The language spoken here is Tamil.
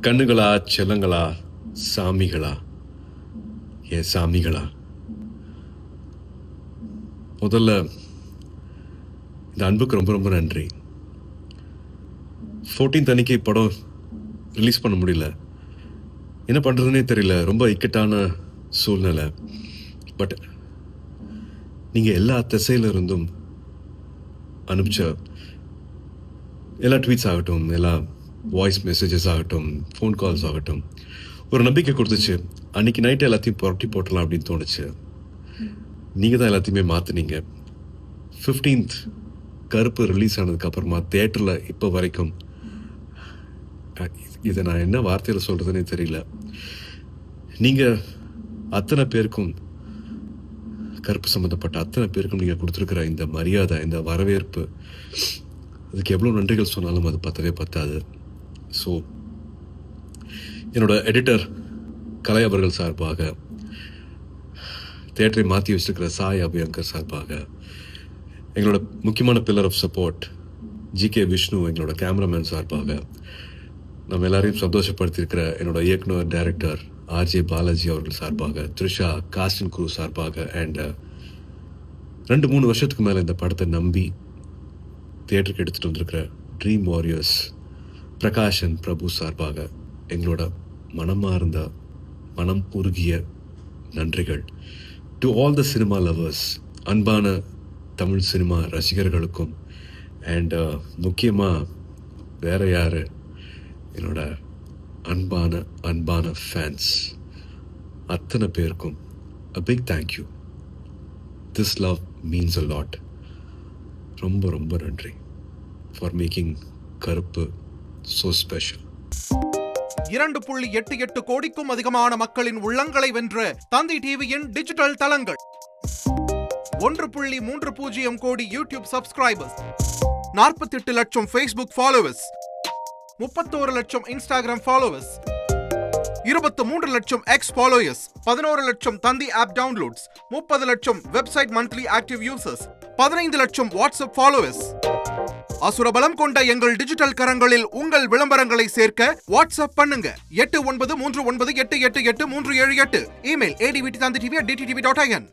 கண்ணுகளா, செல்லங்களா, சாமிகளா, என் சாமிகளா, முதல்ல இந்த அன்புக்கு ரொம்ப ரொம்ப நன்றி. 14th அன்னைக்கு படம் ரிலீஸ் பண்ண முடியல. என்ன பண்ணுறதுனே தெரியல. ரொம்ப இக்கட்டான சூழ்நிலை. பட் நீங்கள் எல்லா திசையில இருந்தும் அனுப்பிச்ச எல்லா ட்வீட்ஸ் ஆகட்டும், எல்லா வாய்ஸ் மெசேஜஸ் ஆகட்டும், ஃபோன் கால்ஸ் ஆகட்டும், ஒரு நம்பிக்கை கொடுத்துச்சு. அன்றைக்கி நைட்டு எல்லாத்தையும் புரட்டி போட்டலாம் அப்படின்னு தோணுச்சு. நீங்கள் தான் எல்லாத்தையுமே மாற்றினீங்க. 15th கருப்பு ரிலீஸ் ஆனதுக்கப்புறமா தேட்டரில் இப்போ வரைக்கும் இதை நான் என்ன வார்த்தையில் சொல்கிறதுனே தெரியல. நீங்கள் அத்தனை பேருக்கும், கருப்பு சம்மந்தப்பட்ட அத்தனை பேருக்கும் நீங்கள் கொடுத்துருக்குற இந்த மரியாதை, இந்த வரவேற்பு, அதுக்கு எவ்வளோ நன்றிகள் சொன்னாலும் அது பத்தவே பத்தாது. ஸோ என்னோட எடிட்டர் கலை அவர்கள் சார்பாக, தேட்டரை மாற்றி வச்சுருக்கிற சாய் அபியங்கர் சார்பாக, எங்களோட முக்கியமான pillar of support GK Vishnu எங்களோட கேமராமேன் சார்பாக, நம்ம எல்லாரையும் சந்தோஷப்படுத்தியிருக்கிற என்னோட இயக்குனர் டைரக்டர் ஆர்ஜே பாலாஜி அவர்கள் சார்பாக, த்ரிஷா காஸ்ட் அண்ட் க்ரூ சார்பாக, அண்ட் 2-3 வருஷத்துக்கு மேலே இந்த படத்தை நம்பி தியேட்டருக்கு எடுத்துகிட்டு வந்திருக்கிற ட்ரீம் வாரியர்ஸ் பிரகாஷன் பிரபு சார்பாக எங்களோட மனமார்ந்த, மனம் உருகிய நன்றிகள். To all the cinema lovers, அன்பான தமிழ் சினிமா ரசிகர்களுக்கும், அண்ட் முக்கியமாக வேற யார், என்னோட அன்பான ஃபேன்ஸ் அத்தனை பேருக்கும் a big thank you. This love means a lot. ரொம்ப ரொம்ப நன்றி ஃபார் மேக்கிங் கருப்பு so special. 2.88 கோடிக்கும் அதிகமான மக்களின் உள்ளங்களை வென்ற தந்தி டிவியின் டிஜிட்டல் தளங்கள், 1.30 கோடி யூடியூப் சப்ஸ்கிரைபர்ஸ், 48 லட்சம் ஃபேஸ்புக் ஃபாலோவர்ஸ், 31 லட்சம் இன்ஸ்டாகிராம் ஃபாலோவர்ஸ், 23 லட்சம் எக்ஸ் ஃபாலோயர்ஸ், 11 லட்சம் தந்தி ஆப் டவுன்லோட்ஸ், 30 லட்சம் வெப்சைட் மந்த்லி ஆக்டிவ் யூசர்ஸ், 15 லட்சம் வாட்ஸ்அப் ஃபாலோவர்ஸ். அசுரபலம் கொண்ட எங்கள் டிஜிட்டல் கரங்களில் உங்கள் விளம்பரங்களை சேர்க்க வாட்ஸ்அப் பண்ணுங்க 8939888378. Email advtv@dttv.in.